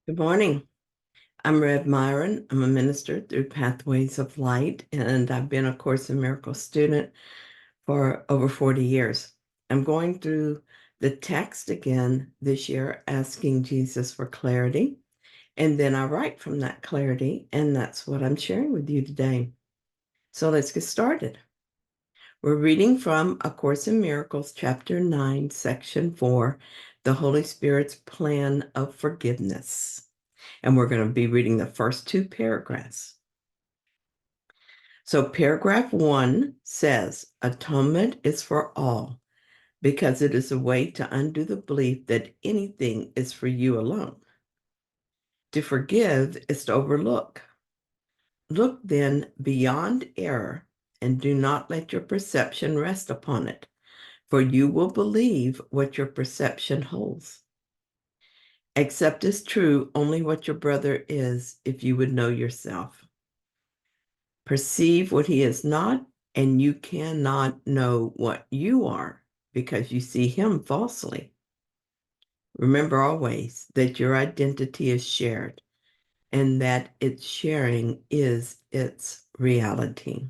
Good morning. I'm Rev Myron. I'm a minister through Pathways of Light, and I've been a Course in Miracles student for over 40 years. I'm going through the text again this year, asking Jesus for clarity, and then I write from that clarity, and that's what I'm sharing with you today. So let's get started. We're reading from A Course in Miracles, Chapter 9, Section 4, The Holy Spirit's Plan of Forgiveness. And we're going to be reading the first two paragraphs. So paragraph 1 says, atonement is for all because it is a way to undo the belief that anything is for you alone. To forgive is to overlook. Look then beyond error and do not let your perception rest upon it, for you will believe what your perception holds. Accept as true only what your brother is if you would know yourself. Perceive what he is not, and you cannot know what you are because you see him falsely. Remember always that your identity is shared and that its sharing is its reality.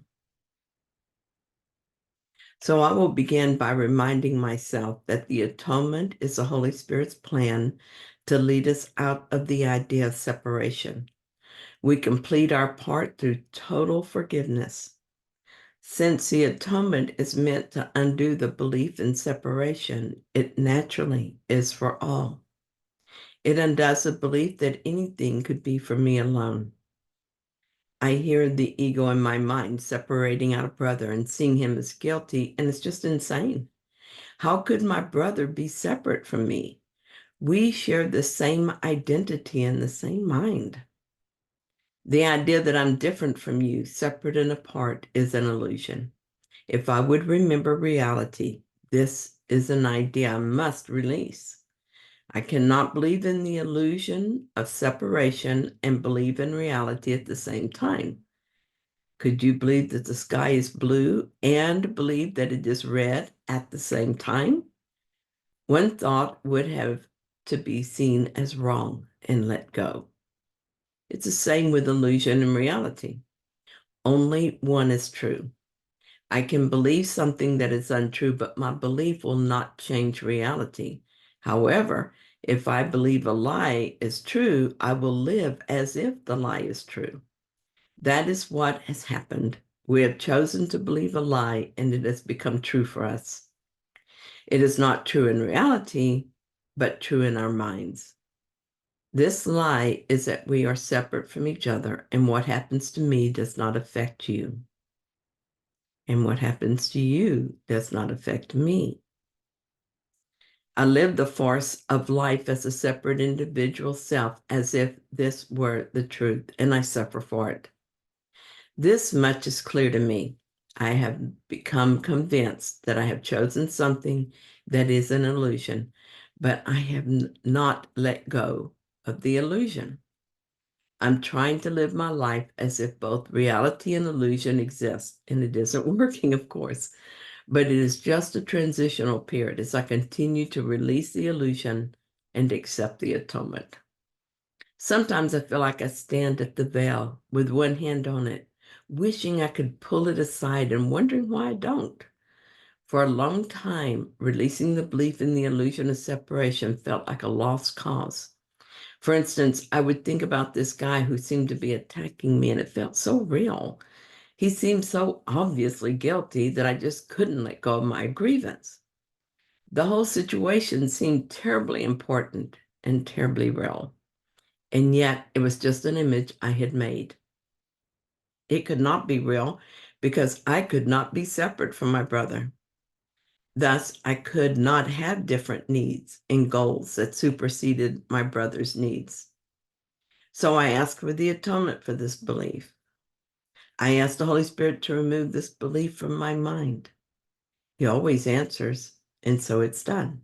So I will begin by reminding myself that the atonement is the Holy Spirit's plan to lead us out of the idea of separation. We complete our part through total forgiveness. Since the atonement is meant to undo the belief in separation, it naturally is for all. It undoes the belief that anything could be for me alone. I hear the ego in my mind separating out a brother and seeing him as guilty, and it's just insane. How could my brother be separate from me? We share the same identity and the same mind. The idea that I'm different from you, separate and apart, is an illusion. If I would remember reality, this is an idea I must release. I cannot believe in the illusion of separation and believe in reality at the same time. Could you believe that the sky is blue and believe that it is red at the same time? One thought would have to be seen as wrong and let go. It's the same with illusion and reality. Only one is true. I can believe something that is untrue, but my belief will not change reality. However, if I believe a lie is true, I will live as if the lie is true. That is what has happened. We have chosen to believe a lie, and it has become true for us. It is not true in reality, but true in our minds. This lie is that we are separate from each other, and what happens to me does not affect you. And what happens to you does not affect me. I live the farce of life as a separate individual self, as if this were the truth, and I suffer for it. This much is clear to me. I have become convinced that I have chosen something that is an illusion, but I have not let go of the illusion. I'm trying to live my life as if both reality and illusion exist, and it isn't working, of course, but it is just a transitional period as I continue to release the illusion and accept the atonement. Sometimes I feel like I stand at the veil with one hand on it, wishing I could pull it aside and wondering why I don't. For a long time, releasing the belief in the illusion of separation felt like a lost cause. For instance, I would think about this guy who seemed to be attacking me, and it felt so real. He seemed so obviously guilty that I just couldn't let go of my grievance. The whole situation seemed terribly important and terribly real, and yet it was just an image I had made. It could not be real because I could not be separate from my brother. Thus, I could not have different needs and goals that superseded my brother's needs. So I asked for the atonement for this belief. I asked the Holy Spirit to remove this belief from my mind. He always answers, and so it's done.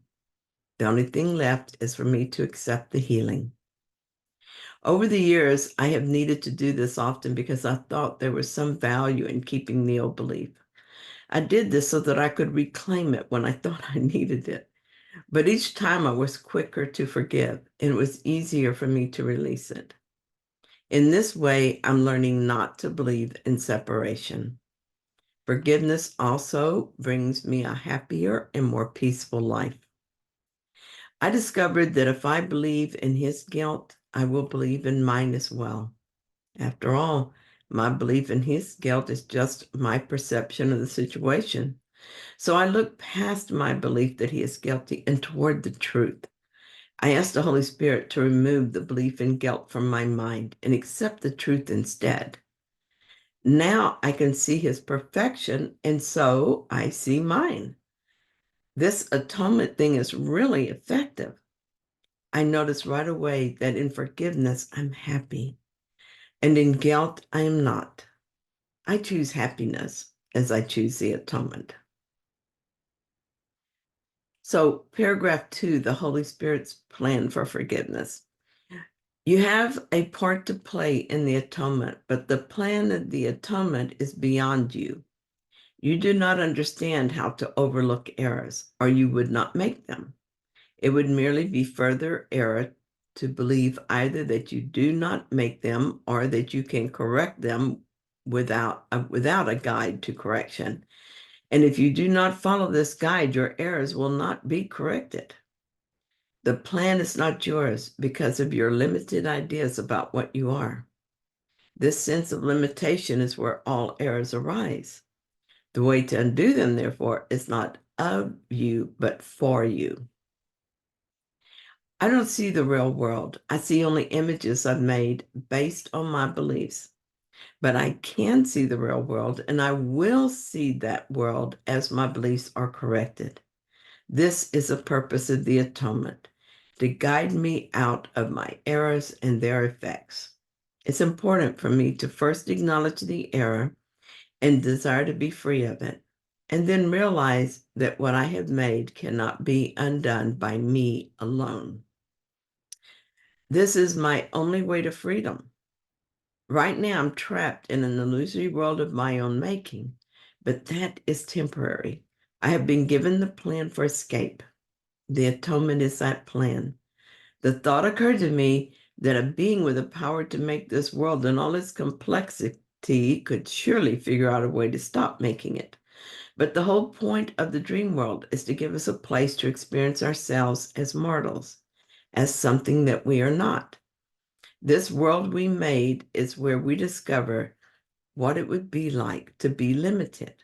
The only thing left is for me to accept the healing. Over the years, I have needed to do this often because I thought there was some value in keeping the old belief. I did this so that I could reclaim it when I thought I needed it. But each time I was quicker to forgive, and it was easier for me to release it. In this way, I'm learning not to believe in separation. Forgiveness also brings me a happier and more peaceful life. I discovered that if I believe in his guilt, I will believe in mine as well. After all, my belief in his guilt is just my perception of the situation. So I look past my belief that he is guilty and toward the truth. I ask the Holy Spirit to remove the belief in guilt from my mind and accept the truth instead. Now I can see his perfection, and so I see mine. This atonement thing is really effective. I notice right away that in forgiveness, I'm happy, and in guilt, I am not. I choose happiness as I choose the atonement. So, paragraph 2, the Holy Spirit's plan for forgiveness. You have a part to play in the atonement, but the plan of the atonement is beyond you. You do not understand how to overlook errors, or you would not make them. It would merely be further error to believe either that you do not make them or that you can correct them without a guide to correction. And if you do not follow this guide, your errors will not be corrected. The plan is not yours because of your limited ideas about what you are. This sense of limitation is where all errors arise. The way to undo them, therefore, is not of you, but for you. I don't see the real world. I see only images I've made based on my beliefs. But I can see the real world, and I will see that world as my beliefs are corrected. This is the purpose of the atonement, to guide me out of my errors and their effects. It's important for me to first acknowledge the error and desire to be free of it, and then realize that what I have made cannot be undone by me alone. This is my only way to freedom. Right now, I'm trapped in an illusory world of my own making, but that is temporary. I have been given the plan for escape. The atonement is that plan. The thought occurred to me that a being with the power to make this world and all its complexity could surely figure out a way to stop making it. But the whole point of the dream world is to give us a place to experience ourselves as mortals, as something that we are not. This world we made is where we discover what it would be like to be limited.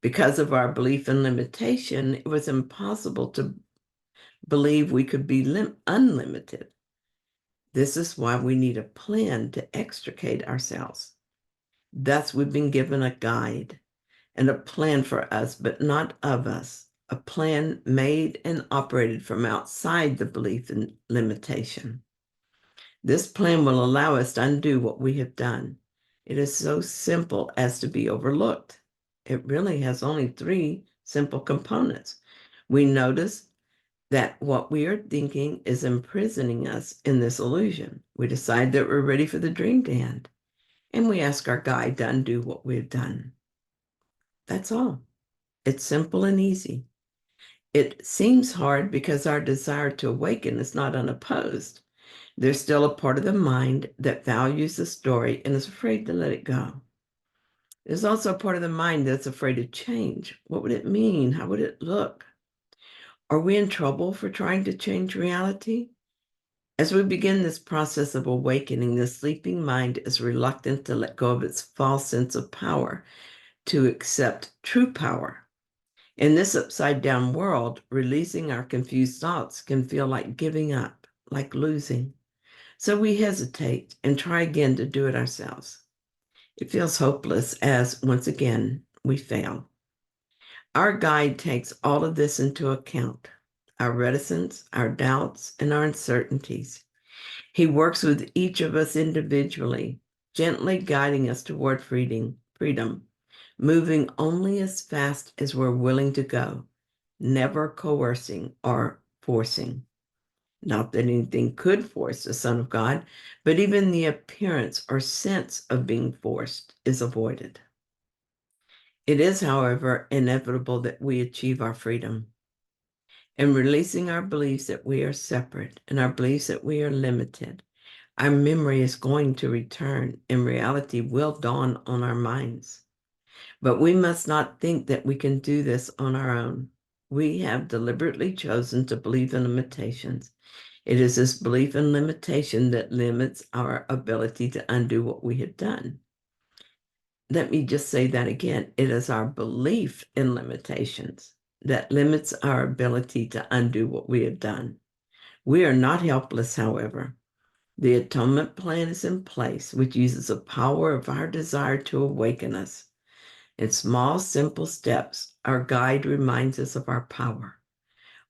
Because of our belief in limitation, it was impossible to believe we could be unlimited. This is why we need a plan to extricate ourselves. Thus, we've been given a guide and a plan for us, but not of us, a plan made and operated from outside the belief in limitation. This plan will allow us to undo what we have done. It is so simple as to be overlooked. It really has only 3 simple components. We notice that what we are thinking is imprisoning us in this illusion. We decide that we're ready for the dream to end, and we ask our guide to undo what we've done. That's all. It's simple and easy. It seems hard because our desire to awaken is not unopposed. There's still a part of the mind that values the story and is afraid to let it go. There's also a part of the mind that's afraid of change. What would it mean? How would it look? Are we in trouble for trying to change reality? As we begin this process of awakening, the sleeping mind is reluctant to let go of its false sense of power, to accept true power. In this upside down world, releasing our confused thoughts can feel like giving up, like losing. So we hesitate and try again to do it ourselves. It feels hopeless as, once again, we fail. Our guide takes all of this into account, our reticence, our doubts, and our uncertainties. He works with each of us individually, gently guiding us toward freedom, moving only as fast as we're willing to go, never coercing or forcing. Not that anything could force the Son of God, but even the appearance or sense of being forced is avoided. It is, however, inevitable that we achieve our freedom. and releasing our beliefs that we are separate and our beliefs that we are limited, our memory is going to return and reality will dawn on our minds. But we must not think that we can do this on our own. We have deliberately chosen to believe in limitations. It is this belief in limitation that limits our ability to undo what we have done. Let me just say that again. It is our belief in limitations that limits our ability to undo what we have done. We are not helpless, however. The atonement plan is in place, which uses the power of our desire to awaken us. In small, simple steps, our guide reminds us of our power.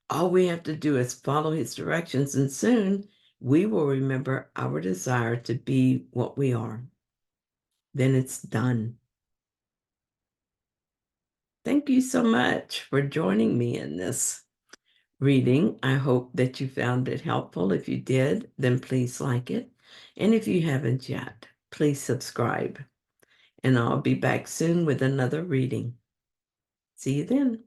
All we have to do is follow his directions, and soon we will remember our desire to be what we are. Then it's done. Thank you so much for joining me in this reading. I hope that you found it helpful. If you did, then please like it. And if you haven't yet, please subscribe. And I'll be back soon with another reading. See you then.